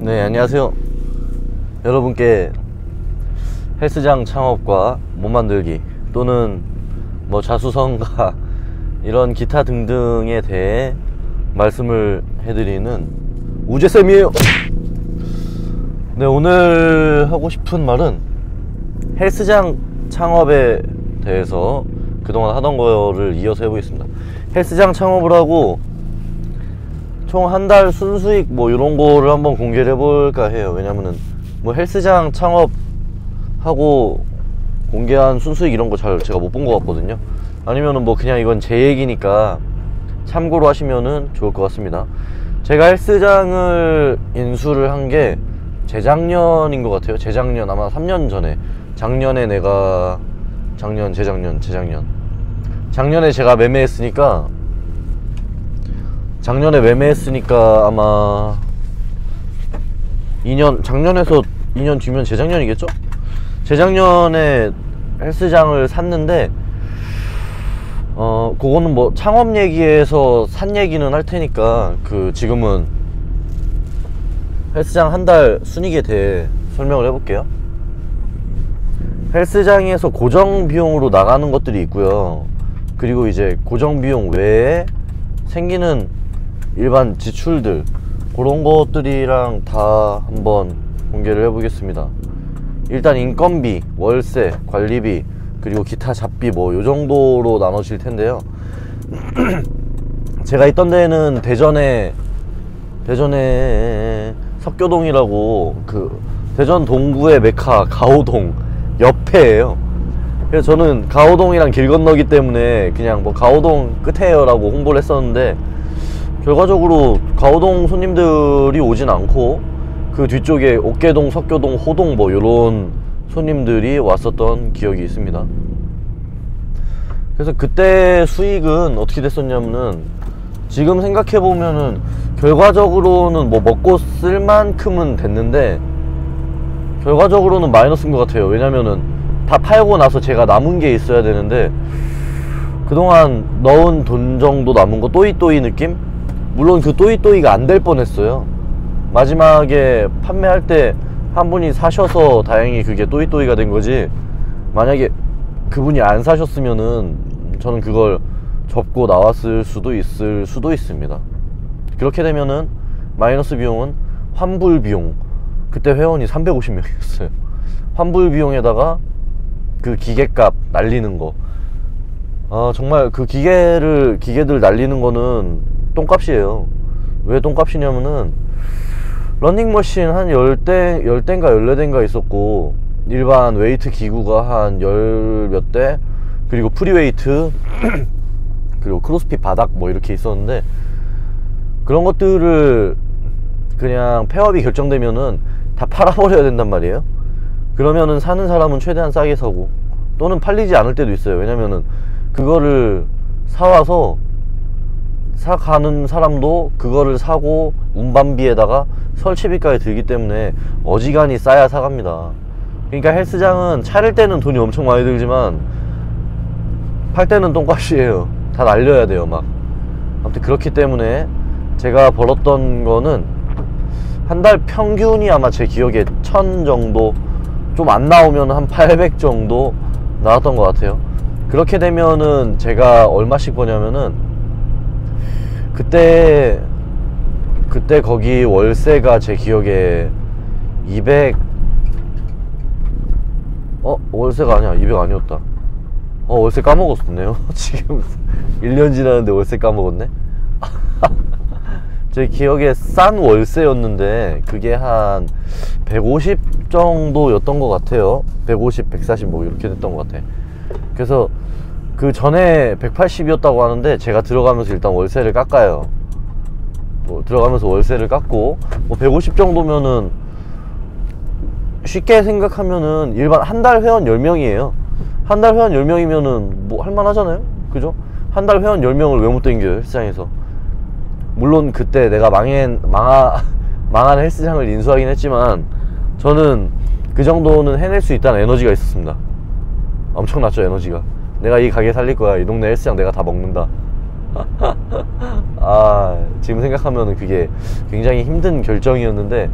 네, 안녕하세요. 여러분께 헬스장 창업과 몸 만들기 또는 뭐 자수성가 이런 기타 등등에 대해 말씀을 해드리는 우재쌤이에요. 네, 오늘 하고 싶은 말은 헬스장 창업에 대해서 그동안 하던 거를 이어서 해보겠습니다. 헬스장 창업을 하고 총 한 달 순수익 뭐 이런 거를 한번 공개를 해볼까 해요. 왜냐면은 뭐 헬스장 창업하고 공개한 순수익 이런 거 잘 제가 못 본 것 같거든요. 아니면은 뭐 그냥 이건 제 얘기니까 참고로 하시면은 좋을 것 같습니다. 제가 헬스장을 인수를 한 게 재작년인 것 같아요. 재작년, 아마 3년 전에. 작년에 내가 작년에 제가 매매했으니까 아마 2년, 작년에서 2년 뒤면 재작년이겠죠? 재작년에 헬스장을 샀는데 그거는 뭐 창업 얘기에서 산 얘기는 할 테니까 지금은 헬스장 한 달 순익에 대해 설명을 해볼게요. 헬스장에서 고정 비용으로 나가는 것들이 있고요. 그리고 이제 고정 비용 외에 생기는 일반 지출들, 그런 것들이랑 다 한번 공개를 해보겠습니다. 일단 인건비, 월세, 관리비, 그리고 기타 잡비 뭐 요정도로 나눠질 텐데요. 제가 있던 데는 대전에 석교동이라고 대전 동구의 메카 가오동 옆에예요. 그래서 저는 가오동이랑 길 건너기 때문에 그냥 뭐 가오동 끝에요 라고 홍보를 했었는데, 결과적으로 가오동 손님들이 오진 않고 그 뒤쪽에 옥계동, 석교동, 호동 뭐 요런 손님들이 왔었던 기억이 있습니다. 그래서 그때 수익은 어떻게 됐었냐면은, 지금 생각해보면은 결과적으로는 뭐 먹고 쓸 만큼은 됐는데 결과적으로는 마이너스인 것 같아요. 왜냐면은 다 팔고 나서 제가 남은 게 있어야 되는데 그동안 넣은 돈 정도 남은 거, 또이또이 느낌? 물론 그 또이또이가 안 될 뻔했어요. 마지막에 판매할 때 한 분이 사셔서 다행히 그게 또이또이가 된 거지, 만약에 그분이 안 사셨으면은 저는 그걸 접고 나왔을 수도 있습니다. 그렇게 되면은 마이너스 비용은 환불 비용, 그때 회원이 350명이었어요 환불 비용에다가 그 기계값 날리는 거, 정말 그 기계들 날리는 거는 똥값이에요. 왜 똥값이냐면은 러닝머신 한 10대인가 14대인가 있었고, 일반 웨이트 기구가 한 10몇 대, 그리고 프리웨이트 그리고 크로스핏 바닥 뭐 이렇게 있었는데, 그런 것들을 그냥 폐업이 결정되면은 다 팔아버려야 된단 말이에요. 그러면은 사는 사람은 최대한 싸게 사고, 또는 팔리지 않을 때도 있어요. 왜냐면은 그거를 사와서 사가는 사람도 그거를 사고 운반비에다가 설치비까지 들기 때문에 어지간히 싸야 사갑니다. 그러니까 헬스장은 차릴 때는 돈이 엄청 많이 들지만 팔 때는 똥값이에요. 다 날려야 돼요 막. 아무튼 그렇기 때문에 제가 벌었던 거는 한 달 평균이 아마 제 기억에 1000 정도, 좀 안 나오면 한 800 정도 나왔던 것 같아요. 그렇게 되면은 제가 얼마씩 버냐면은, 그때 거기 월세가 제 기억에 200, 월세가 아니야, 200 아니었다. 월세 까먹었네요. 지금 1년 지났는데 월세 까먹었네. 제 기억에 싼 월세였는데 그게 한 150 정도였던 것 같아요. 150, 140 뭐 이렇게 됐던 것 같아. 그래서 그 전에 180이었다고 하는데 제가 들어가면서 일단 월세를 깎아요. 들어가면서 월세를 깎고, 뭐 150 정도면은 쉽게 생각하면은 일반 한 달 회원 10명이에요 한 달 회원 10명이면은 뭐 할만하잖아요, 그죠? 한 달 회원 10명을 왜 못 땡겨요 헬스장에서. 물론 그때 내가 망한 헬스장을 인수하긴 했지만 저는 그 정도는 해낼 수 있다는 에너지가 있었습니다. 엄청났죠, 에너지가. 내가 이 가게 살릴 거야, 이 동네 헬스장 내가 다 먹는다. 지금 생각하면 그게 굉장히 힘든 결정이었는데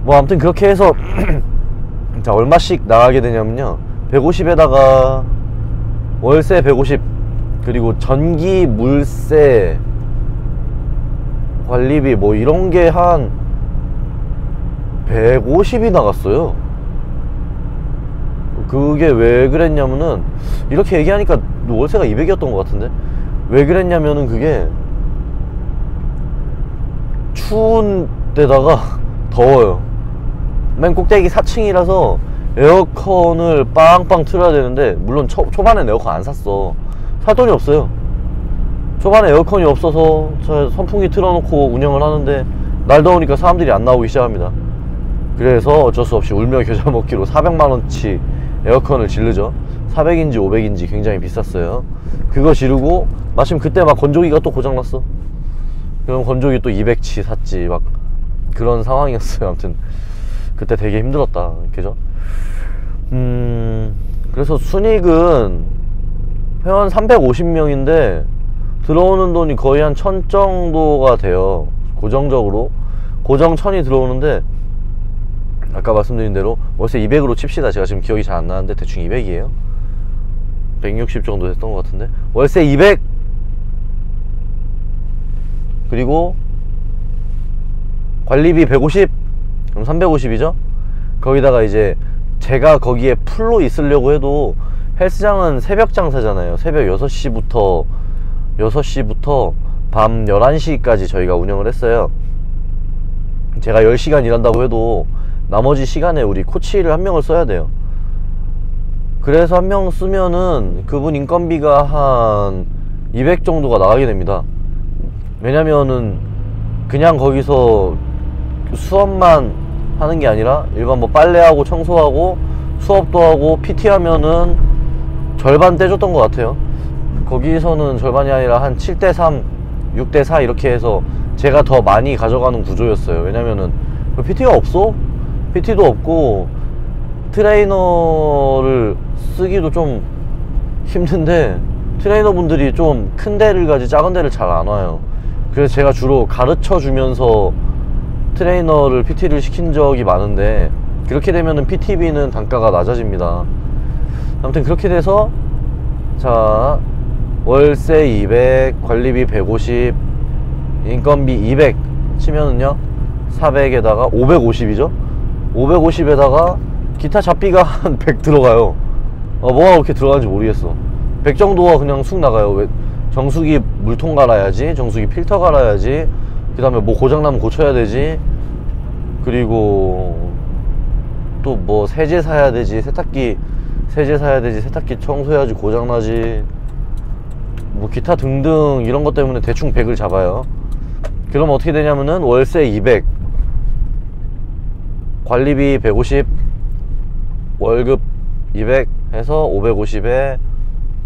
뭐 아무튼 그렇게 해서 자 얼마씩 나가게 되냐면요, 150에다가 월세 150 그리고 전기 물세 관리비 뭐 이런게 한 150이 나갔어요. 그게 왜 그랬냐면은, 이렇게 얘기하니까 월세가 200이었던 것 같은데, 왜 그랬냐면은 그게 추운 데다가 더워요. 맨 꼭대기 4층이라서 에어컨을 빵빵 틀어야 되는데, 물론 초반엔 에어컨 안 샀어. 살 돈이 없어요. 초반에 에어컨이 없어서 저 선풍기 틀어놓고 운영을 하는데, 날 더우니까 사람들이 안 나오기 시작합니다. 그래서 어쩔 수 없이 울며 겨자 먹기로 400만원치 에어컨을 지르죠. 400인지 500인지 굉장히 비쌌어요. 그거 지르고 마침 그때 막 건조기가 또 고장났어. 그럼 건조기 또 200치 샀지. 막 그런 상황이었어요. 아무튼 그때 되게 힘들었다. 그죠? 그래서 순익은 회원 350명인데 들어오는 돈이 거의 한 1000 정도가 돼요. 고정적으로 고정 1000이 들어오는데, 아까 말씀드린 대로 월세 200으로 칩시다. 제가 지금 기억이 잘 안 나는데 대충 200이에요 160 정도 됐던 것 같은데, 월세 200 그리고 관리비 150, 그럼 350이죠 거기다가 이제 제가 거기에 풀로 있으려고 해도, 헬스장은 새벽 장사잖아요. 새벽 6시부터 밤 11시까지 저희가 운영을 했어요. 제가 10시간 일한다고 해도 나머지 시간에 우리 코치를 한 명을 써야 돼요. 그래서 한 명 쓰면은 그분 인건비가 한 200 정도가 나가게 됩니다. 왜냐면은 그냥 거기서 수업만 하는 게 아니라 일반 뭐 빨래하고 청소하고 수업도 하고 PT 하면은 절반 떼줬던 것 같아요. 거기서는 절반이 아니라 한 7대3 6대4 이렇게 해서 제가 더 많이 가져가는 구조였어요. 왜냐면은 PT가 없어? PT도 없고 트레이너를 쓰기도 좀 힘든데, 트레이너분들이 좀 큰 데를 가지 작은 데를 잘 안 와요. 그래서 제가 주로 가르쳐 주면서 트레이너를 PT를 시킨 적이 많은데, 그렇게 되면은 PT비는 단가가 낮아집니다. 아무튼 그렇게 돼서, 자 월세 200 관리비 150 인건비 200 치면은요 400에다가 550이죠 550에다가 기타 잡비가 한 100 들어가요. 뭐가 그렇게 들어가는지 모르겠어. 100 정도가 그냥 쑥 나가요. 왜? 정수기 물통 갈아야지, 정수기 필터 갈아야지, 그 다음에 뭐 고장나면 고쳐야 되지, 그리고 또 뭐 세제 사야 되지, 세탁기 세제 사야 되지, 세탁기 청소해야지, 고장나지, 뭐 기타 등등 이런 것 때문에 대충 100을 잡아요. 그럼 어떻게 되냐면은 월세 200 관리비 150 월급 200 해서 550에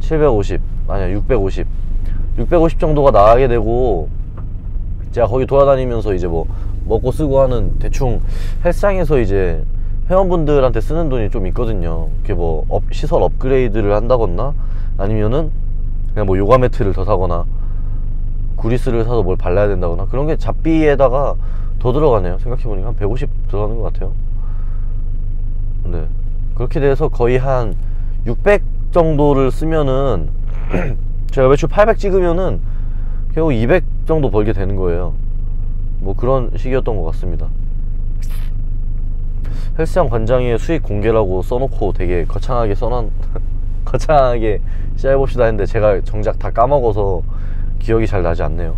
750 아니야 650 정도가 나가게 되고, 제가 거기 돌아다니면서 이제 뭐 먹고 쓰고 하는, 대충 헬스장에서 이제 회원분들한테 쓰는 돈이 좀 있거든요. 이렇게 뭐 시설 업그레이드를 한다거나 아니면은 그냥 뭐 요가 매트를 더 사거나 구리스를 사서 뭘 발라야 된다거나, 그런 게 잡비에다가 더 들어가네요. 생각해보니까 한 150 들어가는 것 같아요. 네, 그렇게 돼서 거의 한 600 정도를 쓰면은 제가 매출 800 찍으면은 겨우 200 정도 벌게 되는 거예요. 뭐 그런 식이었던 것 같습니다. 헬스장 관장의 수익 공개라고 써놓고 되게 거창하게 써놓은 거창하게 시작해봅시다 했는데, 제가 정작 다 까먹어서 기억이 잘 나지 않네요.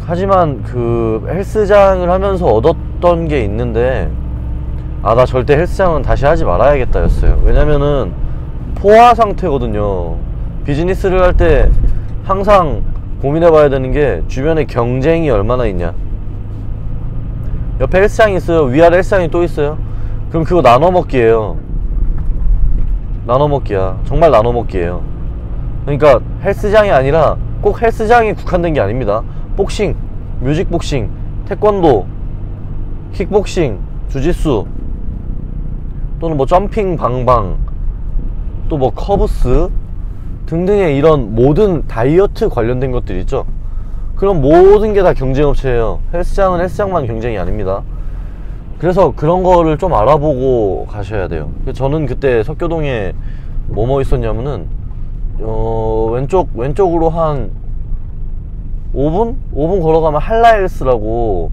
하지만 그 헬스장을 하면서 얻었던 게 있는데, 나 절대 헬스장은 다시 하지 말아야겠다 였어요. 왜냐면은 포화 상태거든요. 비즈니스를 할 때 항상 고민해 봐야 되는 게, 주변에 경쟁이 얼마나 있냐. 옆에 헬스장이 있어요, 위아래 헬스장이 또 있어요. 그럼 그거 나눠 먹기예요. 나눠 먹기야. 정말 나눠 먹기예요. 그러니까 헬스장이 아니라 꼭 헬스장에 국한된 게 아닙니다. 복싱, 뮤직복싱, 태권도, 킥복싱, 주짓수, 또는 뭐 점핑 방방, 또 뭐 커브스 등등의 이런 모든 다이어트 관련된 것들 있죠. 그럼 모든 게 다 경쟁업체예요. 헬스장은 헬스장만 경쟁이 아닙니다. 그래서 그런 거를 좀 알아보고 가셔야 돼요. 저는 그때 석교동에 뭐뭐 있었냐면은 왼쪽으로 한 5분 걸어가면 한라헬스라고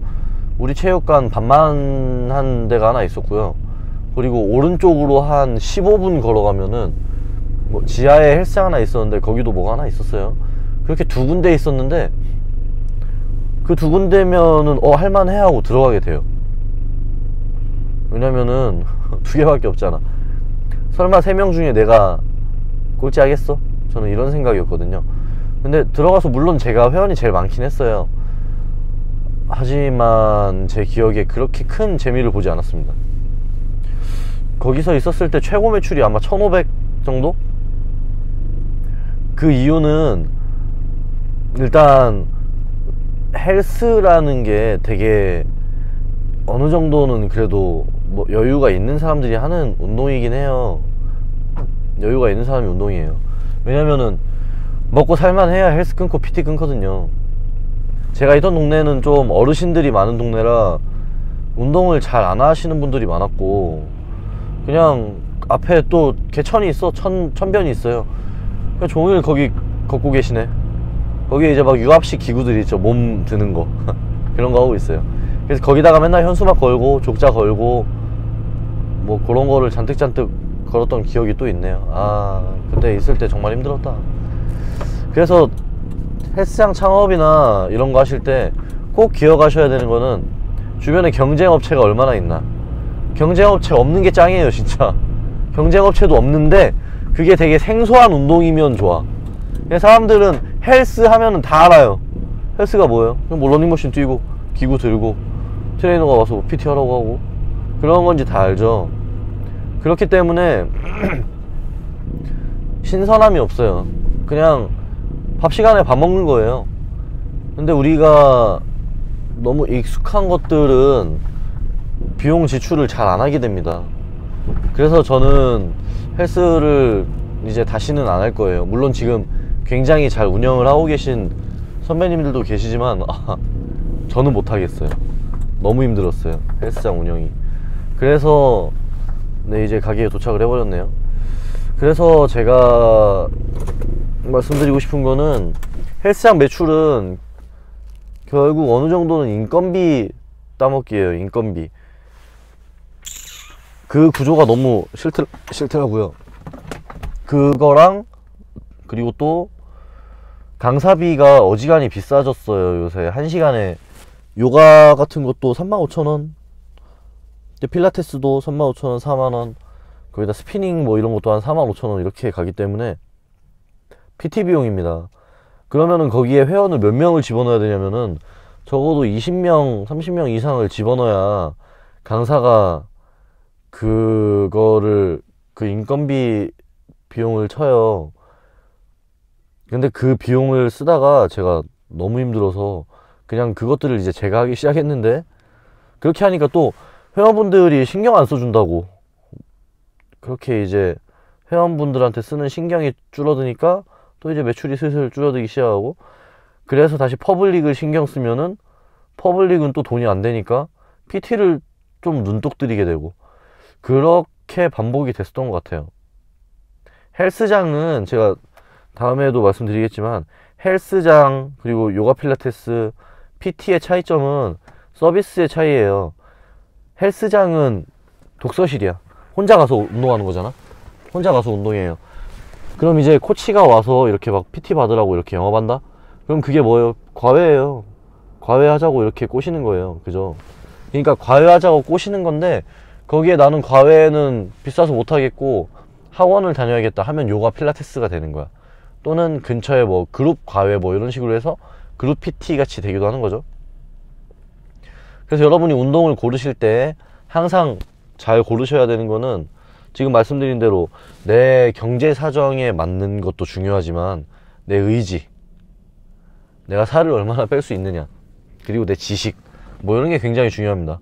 우리 체육관 반만한 데가 하나 있었고요. 그리고 오른쪽으로 한 15분 걸어가면은 뭐 지하에 헬스장 하나 있었는데 거기도 뭐가 하나 있었어요. 그렇게 두 군데 있었는데 그 두 군데면은 할만해 하고 들어가게 돼요. 왜냐면은 두 개밖에 없잖아. 설마 3명 중에 내가 꼴찌 하겠어? 저는 이런 생각이었거든요. 근데 들어가서 물론 제가 회원이 제일 많긴 했어요. 하지만 제 기억에 그렇게 큰 재미를 보지 않았습니다. 거기서 있었을 때 최고 매출이 아마 1,500 정도? 그 이유는 일단 헬스라는 게 되게 어느 정도는 그래도 뭐 여유가 있는 사람들이 하는 운동이긴 해요. 여유가 있는 사람이 운동이에요. 왜냐면은 먹고 살만 해야 헬스 끊고 PT 끊거든요. 제가 있던 동네는 좀 어르신들이 많은 동네라 운동을 잘 안 하시는 분들이 많았고, 그냥 앞에 또 개천이 있어. 천변이 있어요. 그냥 종일 거기 걷고 계시네. 거기에 이제 막 유압식 기구들이 있죠. 몸 드는 거 그런 거 하고 있어요. 그래서 거기다가 맨날 현수막 걸고 족자 걸고 뭐 그런 거를 잔뜩 걸었던 기억이 또 있네요. 아, 그때 있을 때 정말 힘들었다. 그래서 헬스장 창업이나 이런 거 하실 때 꼭 기억하셔야 되는 거는 주변에 경쟁업체가 얼마나 있나. 경쟁업체 없는 게 짱이에요 진짜. 경쟁업체도 없는데 그게 되게 생소한 운동이면 좋아. 그냥 사람들은 헬스 하면은 다 알아요. 헬스가 뭐예요? 그냥 뭐 러닝머신 뛰고 기구 들고 트레이너가 와서 PT 하라고 하고 그런 건지 다 알죠. 그렇기 때문에 신선함이 없어요. 그냥 밥 시간에 밥 먹는 거예요. 근데 우리가 너무 익숙한 것들은 비용 지출을 잘 안 하게 됩니다. 그래서 저는 헬스를 이제 다시는 안 할 거예요. 물론 지금 굉장히 잘 운영을 하고 계신 선배님들도 계시지만 저는 못 하겠어요. 너무 힘들었어요 헬스장 운영이. 그래서 네, 이제 가게에 도착을 해버렸네요. 그래서 제가 말씀드리고 싶은 거는 헬스장 매출은 결국 어느 정도는 인건비 따먹기예요. 인건비. 그 구조가 너무 싫더라고요. 그거랑 그리고 또 강사비가 어지간히 비싸졌어요. 요새 1시간에 요가 같은 것도 35,000원, 필라테스도 35,000원, 4만원, 거기다 스피닝 뭐 이런 것도 한 45,000원 이렇게 가기 때문에 PT 비용입니다. 그러면은 거기에 회원을 몇 명을 집어넣어야 되냐면은 적어도 20명, 30명 이상을 집어넣어야 강사가 그거를 그 인건비 비용을 쳐요. 근데 그 비용을 쓰다가 제가 너무 힘들어서 그냥 그것들을 이제 제가 하기 시작했는데, 그렇게 하니까 또 회원분들이 신경 안 써준다고, 그렇게 이제 회원분들한테 쓰는 신경이 줄어드니까 또 이제 매출이 슬슬 줄어들기 시작하고, 그래서 다시 퍼블릭을 신경 쓰면은 퍼블릭은 또 돈이 안 되니까 PT를 좀 눈독 들이게 되고, 그렇게 반복이 됐었던 것 같아요. 헬스장은 제가 다음에도 말씀드리겠지만, 헬스장 그리고 요가 필라테스 PT의 차이점은 서비스의 차이예요. 헬스장은 독서실이야. 혼자 가서 운동하는 거잖아. 혼자 가서 운동해요. 그럼 이제 코치가 와서 이렇게 막 PT 받으라고 이렇게 영업한다? 그럼 그게 뭐예요? 과외예요. 과외하자고 이렇게 꼬시는 거예요. 그죠? 그러니까 과외하자고 꼬시는 건데, 거기에 나는 과외는 비싸서 못하겠고 학원을 다녀야겠다 하면 요가 필라테스가 되는 거야. 또는 근처에 뭐 그룹 과외 뭐 이런 식으로 해서 그룹 PT 같이 되기도 하는 거죠. 그래서 여러분이 운동을 고르실 때 항상 잘 고르셔야 되는 거는, 지금 말씀드린 대로 내 경제 사정에 맞는 것도 중요하지만 내 의지, 내가 살을 얼마나 뺄 수 있느냐, 그리고 내 지식, 뭐 이런 게 굉장히 중요합니다.